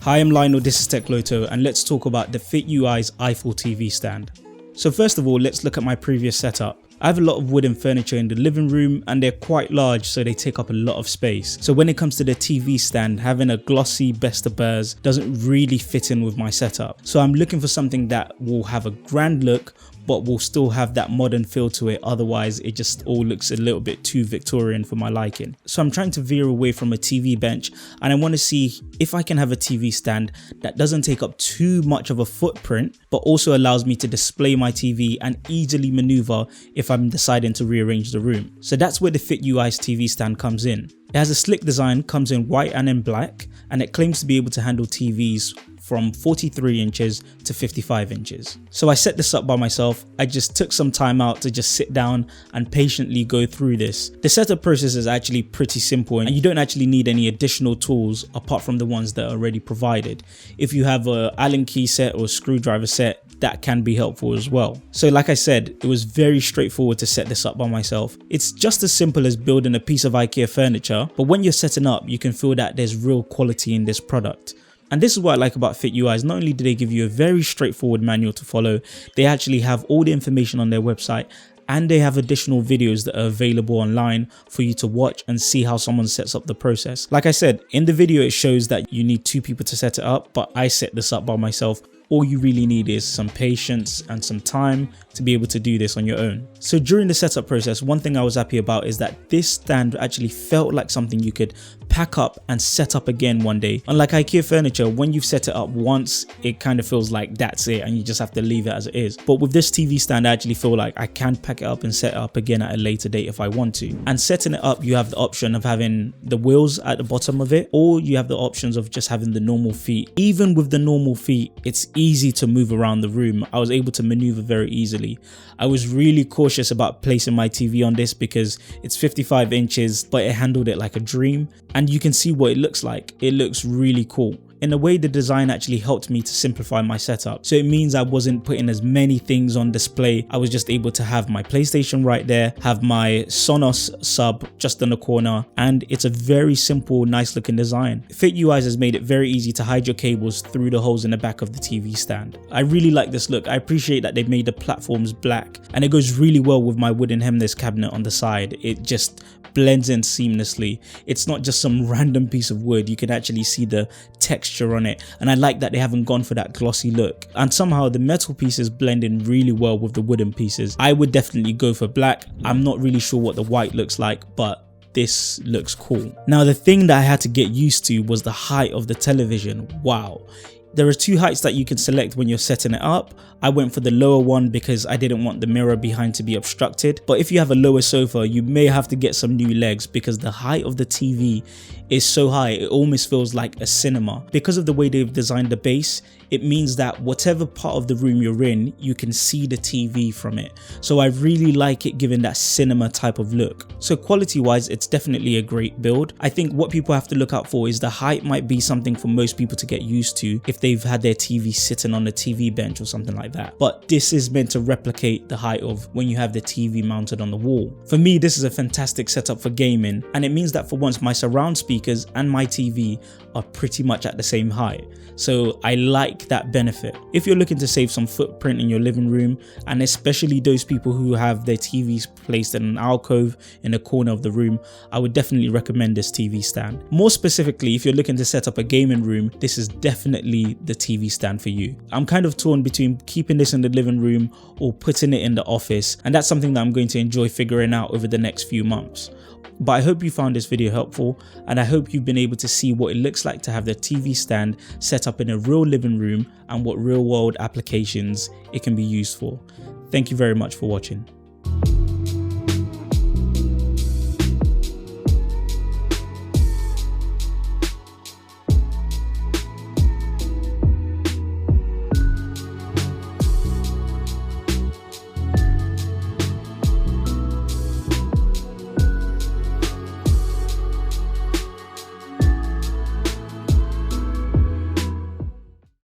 Hi, I'm Lionel, this is TechLoto, and let's talk about the Fitueyes Eiffel TV stand. So first of all, let's look at my previous setup. I have a lot of wooden furniture in the living room and they're quite large, so they take up a lot of space. So when it comes to the TV stand, having a glossy best of bears doesn't really fit in with my setup. So I'm looking for something that will have a grand look but will still have that modern feel to it, otherwise it just all looks a little bit too Victorian for my liking. So I'm trying to veer away from a TV bench and I want to see if I can have a TV stand that doesn't take up too much of a footprint but also allows me to display my TV and easily maneuver if I'm deciding to rearrange the room. So that's where the Fitueyes TV stand comes in. It has a slick design, comes in white and in black, and it claims to be able to handle TVs from 43 inches to 55 inches. So I set this up by myself. I just took some time out to just sit down and patiently go through this. The setup process is actually pretty simple and you don't actually need any additional tools apart from the ones that are already provided. If you have an Allen key set or screwdriver set, that can be helpful as well. So like I said, it was very straightforward to set this up by myself. It's just as simple as building a piece of IKEA furniture, but when you're setting up, you can feel that there's real quality in this product. And this is what I like about Fitueyes. Not only do they give you a very straightforward manual to follow, they actually have all the information on their website and they have additional videos that are available online for you to watch and see how someone sets up the process. Like I said, in the video it shows that you need 2 people to set it up, but I set this up by myself. All you really need is some patience and some time to be able to do this on your own. So during the setup process, one thing I was happy about is that this stand actually felt like something you could pack up and set up again one day. Unlike IKEA furniture, when you've set it up once, it kind of feels like that's it and you just have to leave it as it is. But with this TV stand, I actually feel like I can pack it up and set it up again at a later date if I want to. And setting it up, you have the option of having the wheels at the bottom of it, or you have the options of just having the normal feet. Even with the normal feet, it's easy to move around the room. I was able to maneuver very easily. I was really cautious about placing my TV on this because it's 55 inches, but it handled it like a dream. And you can see what it looks like. It looks really cool. In a way, the design actually helped me to simplify my setup. So it means I wasn't putting as many things on display. I was just able to have my PlayStation right there, have my Sonos sub just in the corner, and it's a very simple, nice looking design. Fitueyes has made it very easy to hide your cables through the holes in the back of the TV stand. I really like this look. I appreciate that they've made the platforms black and it goes really well with my wooden hemless cabinet on the side. It just blends in seamlessly. It's not just some random piece of wood. You can actually see the texture on it, and I like that they haven't gone for that glossy look, and somehow the metal pieces blend in really well with the wooden pieces. I would definitely go for black. I'm not really sure what the white looks like, but this looks cool. Now the thing that I had to get used to was the height of the television. Wow. There are 2 heights that you can select when you're setting it up. I went for the lower one because I didn't want the mirror behind to be obstructed. But if you have a lower sofa, you may have to get some new legs because the height of the TV is so high, it almost feels like a cinema. Because of the way they've designed the base, it means that whatever part of the room you're in, you can see the TV from it. So I really like it giving that cinema type of look. So quality wise, it's definitely a great build. I think what people have to look out for is the height might be something for most people to get used to if they've had their TV sitting on a TV bench or something like that. But this is meant to replicate the height of when you have the TV mounted on the wall. For me, this is a fantastic setup for gaming, and it means that for once my surround speakers and my TV are pretty much at the same height. So I like that benefit. If you're looking to save some footprint in your living room, and especially those people who have their TVs placed in an alcove in a corner of the room, I would definitely recommend this TV stand. More specifically, if you're looking to set up a gaming room, this is definitely the TV stand for you. I'm kind of torn between keeping this in the living room or putting it in the office, and that's something that I'm going to enjoy figuring out over the next few months. But I hope you found this video helpful, and I hope you've been able to see what it looks like to have the TV stand set up in a real living room and what real world applications it can be used for. Thank you very much for watching.